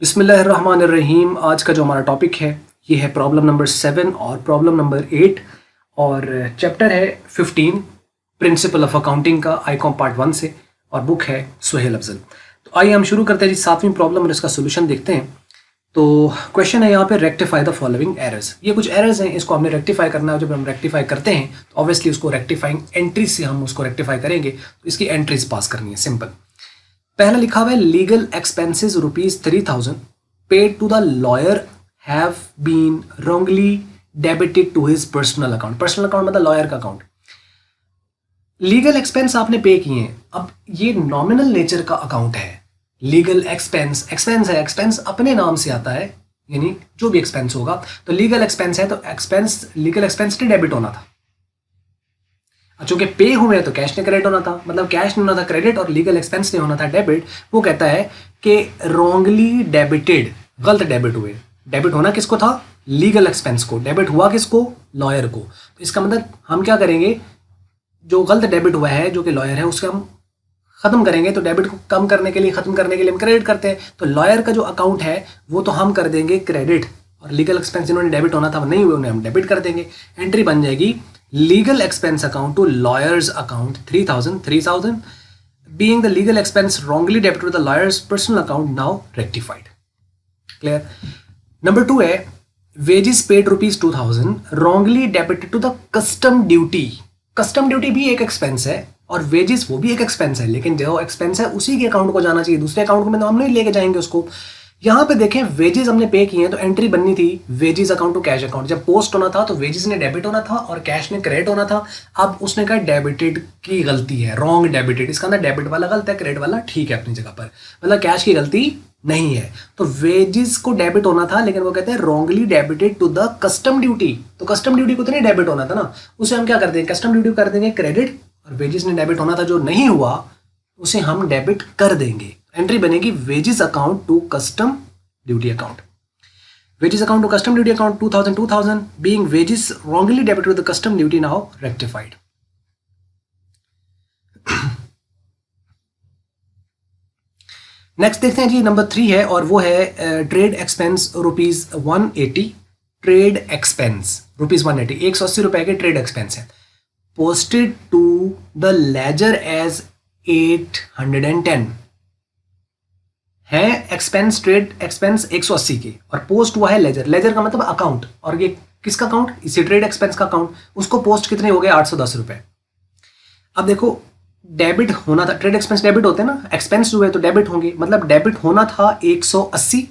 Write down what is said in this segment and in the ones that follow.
बिस्मिल्लाहिर्रहमानिर्रहीम। आज का जो हमारा टॉपिक है ये है प्रॉब्लम नंबर 7 और प्रॉब्लम नंबर 8 और चैप्टर है 15 प्रिंसिपल ऑफ अकाउंटिंग का आईकॉम पार्ट 1 से और बुक है सुहेल अफजल। तो आइए हम शुरू करते हैं जी 7वीं प्रॉब्लम और इसका सोल्यूशन देखते हैं। तो क्वेश्चन है यहाँ पे रेक्टिफाई द फॉलोइंग एरर्स। ये कुछ एरर्स हैं, इसको हमने रेक्टिफाई करना है। जब हम रेक्टिफाई करते हैं तो ऑब्वियसली उसको रेक्टिफाइंग एंट्री से हम उसको रेक्टिफाई करेंगे, तो इसकी एंट्रीज पास करनी है। सिंपल। पहला लिखा हुआ है legal expenses ₹3000 paid to the lawyer have been wrongly debited to his personal account. Personal account मतलब लॉयर का अकाउंट। लीगल एक्सपेंस आपने पे किए हैं। अब ये नॉमिनल नेचर का अकाउंट है। लीगल एक्सपेंस एक्सपेंस है, एक्सपेंस अपने नाम से आता है, यानी जो भी एक्सपेंस होगा। तो लीगल एक्सपेंस है तो एक्सपेंस लीगल एक्सपेंस ने डेबिट होना था। चूंकि पे हुए तो कैश ने क्रेडिट होना था, मतलब कैश ने होना था क्रेडिट और लीगल एक्सपेंस ने होना था डेबिट। वो कहता है कि रॉन्गली डेबिटेड, गलत डेबिट हुए। डेबिट होना किसको था? लीगल एक्सपेंस को। डेबिट हुआ किसको? लॉयर को। तो इसका मतलब हम क्या करेंगे, जो गलत डेबिट हुआ है जो कि लॉयर है उसके हम खत्म करेंगे। तो डेबिट को कम करने के लिए, खत्म करने के लिए हम क्रेडिट करते हैं। तो लॉयर का जो अकाउंट है वो तो हम कर देंगे क्रेडिट, और लीगल एक्सपेंस जिन्होंने डेबिट होना था वो नहीं हुए उन्हें हम डेबिट कर देंगे। एंट्री बन जाएगी legal expense account to lawyer's account 3000 being the legal expense wrongly debited to the lawyer's personal account, now rectified. Clear? Number 2 है wages paid ₹2000 wrongly debited to the custom duty. custom duty भी एक expense है और wages वो भी एक expense है, लेकिन जो expense है उसी के अकाउंट को जाना चाहिए, दूसरे अकाउंट में तो हम नहीं लेके जाएंगे उसको। यहाँ पे देखें वेजेस हमने पे किए हैं तो एंट्री बननी थी wages account to cash account. जब पोस्ट होना था तो वेजेस ने डेबिट होना था और कैश ने क्रेडिट होना था। अब उसने कहा डेबिटेड की गलती है, रॉन्ग डेबिटेड। इसका अंदर डेबिट वाला गलत है, क्रेडिट वाला ठीक है अपनी जगह पर, मतलब कैश की गलती नहीं है। तो वेजेस को डेबिट होना था, लेकिन वो कहते हैं wrongly debited to the custom duty. तो कस्टम ड्यूटी को तो नहीं डेबिट होना था ना, उसे हम क्या कर देंगे, कस्टम ड्यूटी कर देंगे क्रेडिट, और वेजेस ने डेबिट होना था जो नहीं हुआ उसे हम डेबिट कर देंगे। एंट्री बनेगी wages account to custom duty account. Wages account to custom duty account 2000 being wages wrongly debited to the custom duty, now rectified. Next देखते हैं जी नंबर 3 है और वो है ट्रेड एक्सपेंस ₹180। ट्रेड एक्सपेंस ₹180, 180 रुपए के ट्रेड एक्सपेंस है। Posted to the ledger as 810 है एक्सपेंस, ट्रेड एक्सपेंस 180 के, और पोस्ट हुआ है लेजर। लेजर का मतलब अकाउंट, और ये किसका अकाउंट? इसी ट्रेड एक्सपेंस का अकाउंट। उसको पोस्ट कितने हो गए? 810 रुपए। अब देखो डेबिट होना था, ट्रेड एक्सपेंस डेबिट होते हैं ना, एक्सपेंस हुए तो डेबिट होंगे, मतलब डेबिट होना था 180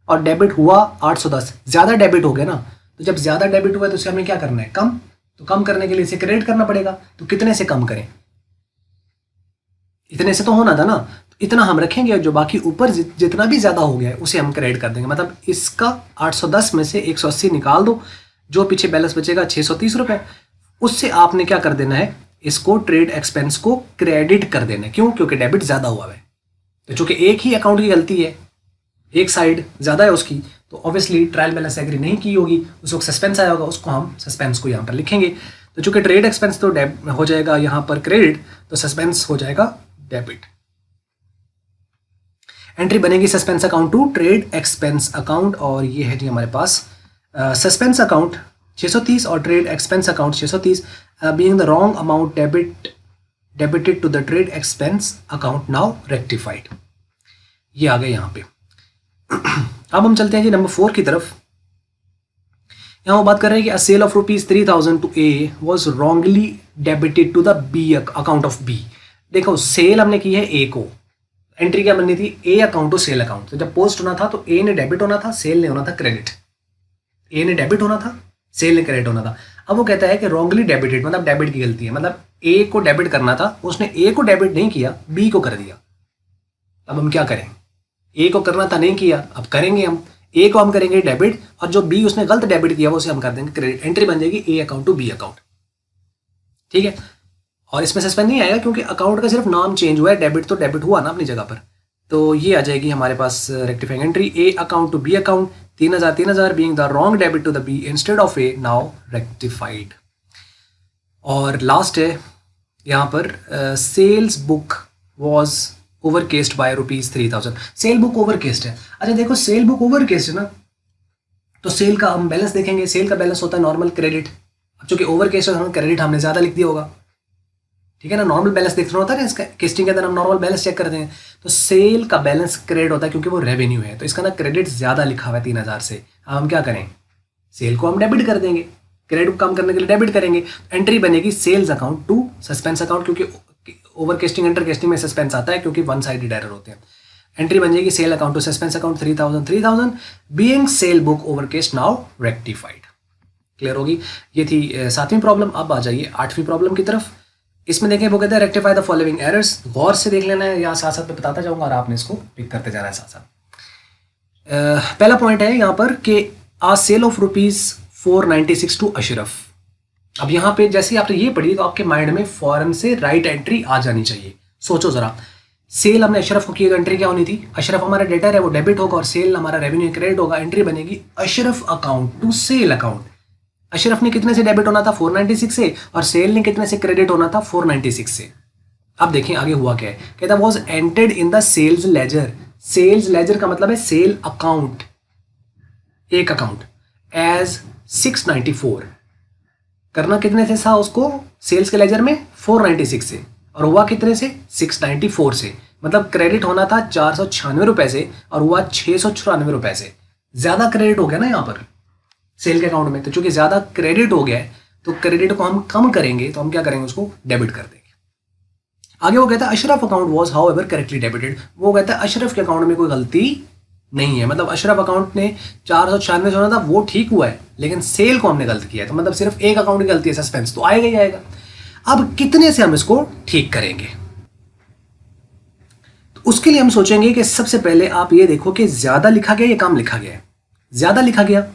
और डेबिट हुआ 810। ज्यादा डेबिट हो गया ना, तो जब ज्यादा डेबिट हुआ तो उसे हमें क्या करना है? कम। तो कम करने के लिए इसे क्रेडिट करना पड़ेगा। तो कितने से कम करें? इतने से तो होना था ना, इतना हम रखेंगे और जो बाकी ऊपर जितना भी ज्यादा हो गया है उसे हम क्रेडिट कर देंगे। मतलब इसका 810 में से 180 निकाल दो, जो पीछे बैलेंस बचेगा 630 रुपए, उससे आपने क्या कर देना है, इसको ट्रेड एक्सपेंस को क्रेडिट कर देना है। क्यों? क्योंकि डेबिट ज्यादा हुआ है। तो चूंकि एक ही अकाउंट की गलती है, एक साइड ज्यादा है उसकी, तो ऑब्वियसली ट्रायल बैलेंस एग्री नहीं की होगी, उस वक्त सस्पेंस आया होगा, उसको हम सस्पेंस को यहाँ पर लिखेंगे। तो चूंकि ट्रेड एक्सपेंस तो हो जाएगा यहाँ पर क्रेडिट, तो सस्पेंस हो जाएगा डेबिट। एंट्री बनेगी suspense account to trade expense account, और ये है जी हमारे पास सस्पेंस अकाउंट 630 और trade expense account 630 being the wrong amount debited to the trade expense account, now rectified. ये आ गए यहाँ पे। अब हम चलते हैं जी नंबर 4 की तरफ। यहाँ वो बात कर रहे हैं कि a sale of ₹3000 to A was wrongly debited to the B account of B. देखो सेल हमने की है ए को, एंट्री क्या बननी थी? A account to sale account. तो जब पोस्ट होना था तो ए ने डेबिट होना था, सेल ने होना था क्रेडिट। ए ने डेबिट होना था, सेल ने क्रेडिट होना था। अब वो कहता है कि रॉन्गली डेबिटेड मतलब डेबिट की गलती है, मतलब ए को डेबिट करना था, उसने ए को डेबिट नहीं किया, बी को कर दिया। अब हम क्या करें? ए को करना था, नहीं किया, अब करेंगे हम। ए को हम करेंगे डेबिट, और जो बी उसने गलत डेबिट किया वो उसे हम कर देंगे क्रेडिट। एंट्री बन जाएगी A account to B account. ठीक है, और इसमें सस्पेंस नहीं आएगा क्योंकि अकाउंट का सिर्फ नाम चेंज हुआ है, डेबिट तो डेबिट हुआ ना अपनी जगह पर। तो ये आ जाएगी हमारे पास rectifying entry, A account to B account 3000 being the wrong debit to the B instead of A, now rectified. और लास्ट है यहाँ पर sales book was overcast by ₹3,000। Sale book overcast है। अच्छा देखो, सेल बुक ओवरकेस्ट है ना, तो सेल का हम बैलेंस देखेंगे। सेल का बैलेंस होता है नॉर्मल क्रेडिट। अब चूंकि ओवरकेस्ट है, क्रेडिट हमने ज़्यादा लिख दिया होगा, ठीक है ना। नॉर्मल बैलेंस देखना होता है ना, इसका केस्टिंग के अंदर हम नॉर्मल बैलेंस चेक करते हैं, तो सेल का बैलेंस क्रेडिट होता है क्योंकि वो रेवेन्यू है, तो इसका ना क्रेडिट ज़्यादा लिखा हुआ है 3,000 से। अब हम क्या करें, सेल को हम डेबिट कर देंगे, क्रेडिट को कम करने के लिए डेबिट करेंगे। एंट्री बनेगी sales account to suspense account, क्योंकि ओवरकेस्टिंग अंडरकेस्टिंग में सस्पेंस आता है क्योंकि वन साइडेड एरर होते हैं। एंट्री बन जाएगी sale account to suspense account 3,000 being sale book overcast now rectified. Clear होगी। ये थी 7वीं प्रॉब्लम। अब आ जाइए 8वीं प्रॉब्लम की तरफ। इसमें देखें, वो कहते हैं रेक्टिफाई द फॉलोइंग एरर्स। गौर से देख लेना है, या साथ साथ में बताता जाऊंगा और आपने इसको पिक करते जाना है साथ साथ। पहला पॉइंट है यहाँ पर कि आ सेल ऑफ ₹496 टू अशरफ। अब यहाँ पे जैसे आपने ये पढ़ी तो आपके माइंड में फौरन से राइट एंट्री आ जानी चाहिए। सोचो जरा, सेल हमने अशरफ को की तो एंट्री क्या होनी थी, अशरफ हमारा डेटर है वो डेबिट होगा और सेल हमारा रेवेन्यू क्रेडिट होगा। एंट्री बनेगी Ashraf account to sale account. Ashraf ने कितने से डेबिट होना था, 496 से, और सेल ने कितने से क्रेडिट होना था, 496 से। अब देखें आगे हुआ क्या है, कहता was entered in the sales ledger. Sales ledger का मतलब है सेल अकाउंट, एक अकाउंट, एज 694। करना कितने से था उसको सेल्स के लेजर में, 496 से, और हुआ कितने से, 694 से। मतलब क्रेडिट होना था 496 रुपए से और हुआ 694 रुपए से। ज्यादा क्रेडिट हो गया ना यहाँ पर सेल के अकाउंट में, तो चूंकि ज्यादा क्रेडिट हो गया है तो क्रेडिट को हम कम करेंगे, तो हम क्या करेंगे, उसको डेबिट कर देंगे। आगे वो कहता है Ashraf account was however correctly debited. वो कहता है अशरफ के अकाउंट में कोई गलती नहीं है, मतलब अशरफ अकाउंट ने 496 से होना था वो ठीक हुआ है, लेकिन सेल को हमने गलत किया है, तो मतलब सिर्फ एक अकाउंट की गलती है, सस्पेंस तो आएगा ही आएगा। अब कितने से हम इसको ठीक करेंगे, तो उसके लिए हम सोचेंगे कि सबसे पहले आप ये देखो कि ज्यादा लिखा गया या कम लिखा गया है। ज्यादा लिखा गया,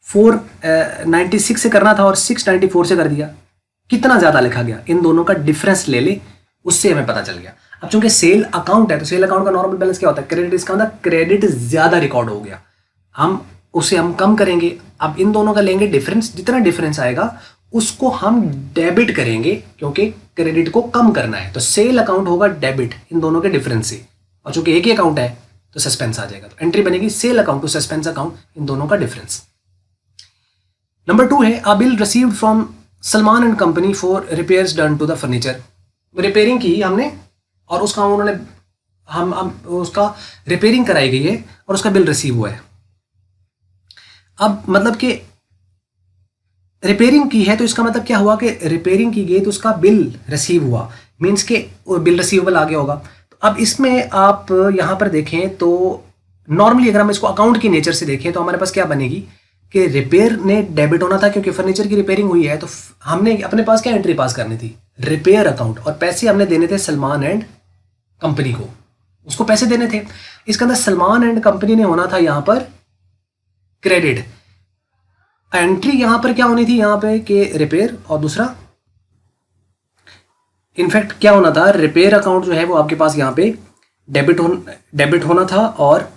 496 से करना था और 694 से कर दिया। कितना ज्यादा लिखा गया, इन दोनों का डिफरेंस ले ले, उससे हमें पता चल गया। अब चूंकि सेल अकाउंट है तो सेल अकाउंट का नॉर्मल बैलेंस क्या होता है, क्रेडिट। इसका मतलब क्रेडिट ज्यादा रिकॉर्ड हो गया, हम उसे हम कम करेंगे। अब इन दोनों का लेंगे डिफरेंस, जितना डिफरेंस आएगा उसको हम डेबिट करेंगे क्योंकि क्रेडिट को कम करना है। तो सेल अकाउंट होगा डेबिट इन दोनों के डिफरेंस से, और चूंकि एक ही अकाउंट है तो सस्पेंस आ जाएगा। तो एंट्री बनेगी sale account to suspense account, इन दोनों का डिफरेंस। नंबर 2 है a bill received from Salman and company for repairs done to the furniture. Repairing की हमने और उसका उन्होंने हम उसका रिपेयरिंग कराई गई है और उसका बिल रिसीव हुआ है। अब मतलब कि रिपेयरिंग की है तो इसका मतलब क्या हुआ कि रिपेयरिंग की गई तो उसका बिल रिसीव हुआ, मीन्स के बिल रिसीवेबल आ गया होगा। तो अब इसमें आप यहां पर देखें तो नॉर्मली अगर हम इसको अकाउंट की नेचर से देखें तो हमारे पास क्या बनेगी कि रिपेयर ने डेबिट होना था क्योंकि फर्नीचर की रिपेयरिंग हुई है, तो हमने अपने पास क्या एंट्री पास करनी थी, रिपेयर अकाउंट, और पैसे हमने देने थे सलमान एंड कंपनी को, उसको पैसे देने थे। इसके अंदर सलमान एंड कंपनी ने होना था यहां पर क्रेडिट। एंट्री यहां पर क्या होनी थी यहां पे कि रिपेयर, और दूसरा इनफैक्ट क्या होना था, रिपेयर अकाउंट जो है वो आपके पास यहां पे डेबिट होना था और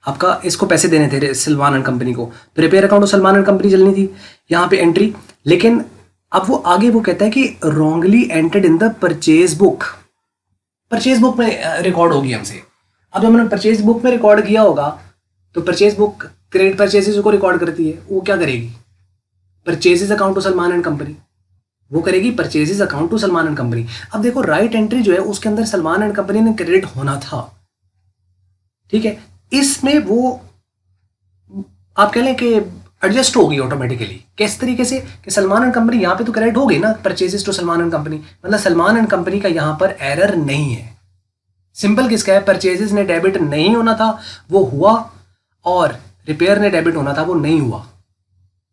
आपका इसको पैसे देने थे सलमान एंड कंपनी को, तो रिपेयर अकाउंट और सलमान एंड कंपनी चलनी थी यहां पे एंट्री। लेकिन अब वो आगे वो कहता है कि wrongly entered in the purchase book, purchase book में रिकॉर्ड होगी हमसे। अब जब हमने परचेज बुक में रिकॉर्ड किया होगा तो परचेज बुक क्रेडिट परचेजेस को रिकॉर्ड करती है, वो क्या करेगी, purchases account to Salman and company, वो करेगी purchases account to Salman and company. अब देखो राइट एंट्री जो है उसके अंदर सलमान एंड कंपनी ने क्रेडिट होना था, ठीक है, इसमें वो आप कह लें कि एडजस्ट होगी ऑटोमेटिकली। किस तरीके से कि सलमान एंड कंपनी यहाँ पे तो क्रेडिट हो गई ना, purchases to Salman and company, मतलब सलमान एंड कंपनी का यहाँ पर एरर नहीं है। सिंपल किसका है, परचेजेस ने डेबिट नहीं होना था वो हुआ, और रिपेयर ने डेबिट होना था वो नहीं हुआ।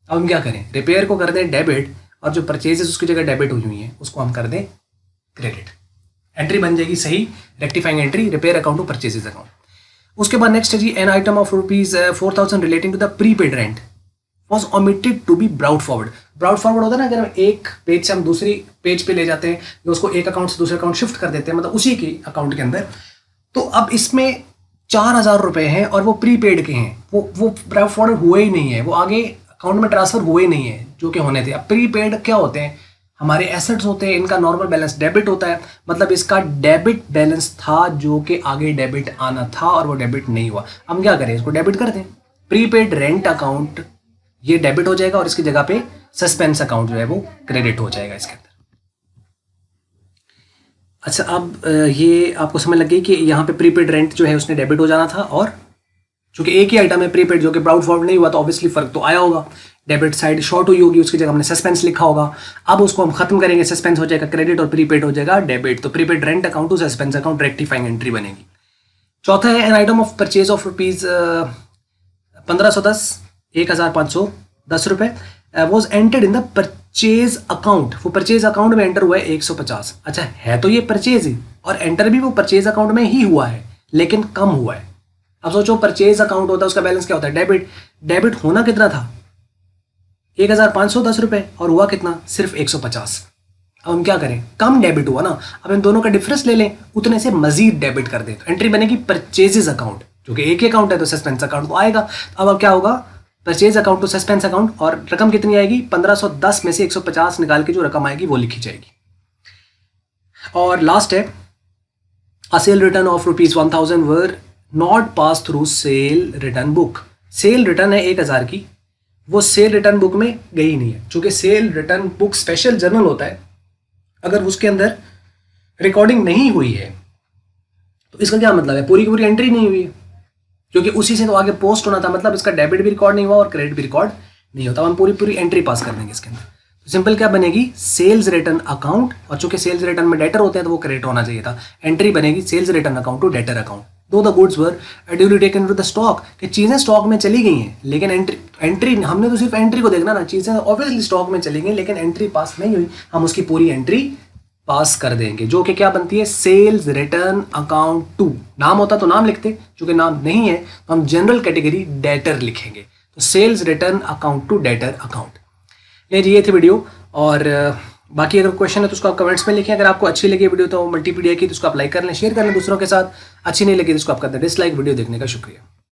अब हम क्या करें, रिपेयर को कर दें डेबिट और जो परचेजेस उसकी जगह डेबिट हुई हुई है उसको हम कर दें क्रेडिट। एंट्री बन जाएगी सही, rectifying entry, repair account to purchases account. उसके बाद नेक्स्ट है G, an item of ₹4,000 relating to the prepaid rent was omitted to be brought forward. Brought forward होता है ना, अगर हम एक पेज से हम दूसरी पेज पे ले जाते हैं या उसको एक अकाउंट से दूसरे अकाउंट शिफ्ट कर देते हैं, मतलब उसी के अकाउंट के अंदर, तो अब इसमें 4,000 रुपए हैं और वो प्रीपेड के हैं, वो ब्राउट फॉरवर्ड हुए ही नहीं है, वो आगे अकाउंट में ट्रांसफर हुए ही नहीं है जो कि होने थे। अब प्रीपेड क्या होते हैं, हमारे एसेट्स होते हैं, इनका नॉर्मल बैलेंस डेबिट होता है, मतलब इसका डेबिट बैलेंस था जो कि आगे डेबिट आना था और वो डेबिट नहीं हुआ। हम क्या करें, इसको डेबिट कर दें। प्रीपेड रेंट अकाउंट ये डेबिट हो जाएगा और इसकी जगह पे सस्पेंस अकाउंट जो है वो क्रेडिट हो जाएगा इसके अंदर। अच्छा, अब ये आपको समझ लग गई कि यहाँ पे प्रीपेड रेंट जो है उसने डेबिट हो जाना था, और चूंकि एक ही आइटम है प्रीपेड जो कि प्राउड फॉर्ड नहीं हुआ तो ऑब्वियसली फर्क तो आया होगा, डेबिट साइड शॉर्ट हुई होगी, उसकी जगह हमने सस्पेंस लिखा होगा। अब उसको हम खत्म करेंगे, सस्पेंस हो जाएगा क्रेडिट और प्रीपेड हो जाएगा डेबिट। तो prepaid rent account to suspense account rectifying entry बनेगी। चौथा है an item of purchase of rupees 1510 1510 was entered in the purchase account. वो परचेज अकाउंट में एंटर हुआ है 150। अच्छा, है तो ये परचेज ही और एंटर भी वो परचेज अकाउंट में ही हुआ है लेकिन कम हुआ है। अब सोचो परचेज अकाउंट होता है, उसका बैलेंस क्या होता है, डेबिट। डेबिट होना कितना था, 1510 रुपए, और हुआ कितना, सिर्फ 150। अब हम क्या करें, कम डेबिट हुआ ना, अब इन दोनों का डिफरेंस ले लें, उतने से मजीद डेबिट कर दें तो एंट्री बनेगी परचेजेस अकाउंट, जो कि एक ही अकाउंट है तो सस्पेंस अकाउंट तो आएगा। अब क्या होगा, purchase account to suspense account, और रकम कितनी आएगी, 1510 में से 150 निकाल के जो रकम आएगी वो लिखी जाएगी। और लास्ट है a sale return of ₹1000 were not pass through sale return book. Sale return है 1000 की, वो सेल रिटर्न बुक में गई नहीं है। चूंकि cell return book special journal होता है, अगर उसके अंदर रिकॉर्डिंग नहीं हुई है तो इसका क्या मतलब है, पूरी की पूरी एंट्री नहीं हुई है, क्योंकि उसी से तो आगे पोस्ट होना था, मतलब इसका डेबिट भी रिकॉर्ड नहीं हुआ और क्रेडिट भी रिकॉर्ड नहीं होता। हम पूरी पूरी एंट्री पास कर देंगे इसके अंदर। तो सिंपल क्या बनेगी, सेल्स रिटर्न अकाउंट, और चूंकि सेल्स रिटर्न में डेटर होते हैं तो वो क्रेडिट होना चाहिए था। एंट्री बनेगी sales return account to debtor account. Though the goods were duly taken to the stock, कि चीजें स्टॉक में चली गई हैं लेकिन एंट्री हमने तो सिर्फ एंट्री को देखना ना, चीजें ऑब्वियसली स्टॉक में चली गई लेकिन एंट्री पास नहीं हुई, हम उसकी पूरी एंट्री पास कर देंगे, जो कि क्या बनती है, सेल्स रिटर्न अकाउंट टू। नाम होता तो नाम लिखते, क्योंकि नाम नहीं है तो हम जनरल कैटेगरी डेटर लिखेंगे। तो sales return account to debtor account. ले जी, ये थी वीडियो, और बाकी अगर क्वेश्चन है तो उसको आप कमेंट्स में लिखें। अगर आपको अच्छी लगी वीडियो तो मल्टीपीडिया की तो उसको आप लाइक कर लें, शेयर कर लें दूसरों के साथ। अच्छी नहीं लगी तो उसको आप कर दें डिसलाइक। वीडियो देखने का शुक्रिया।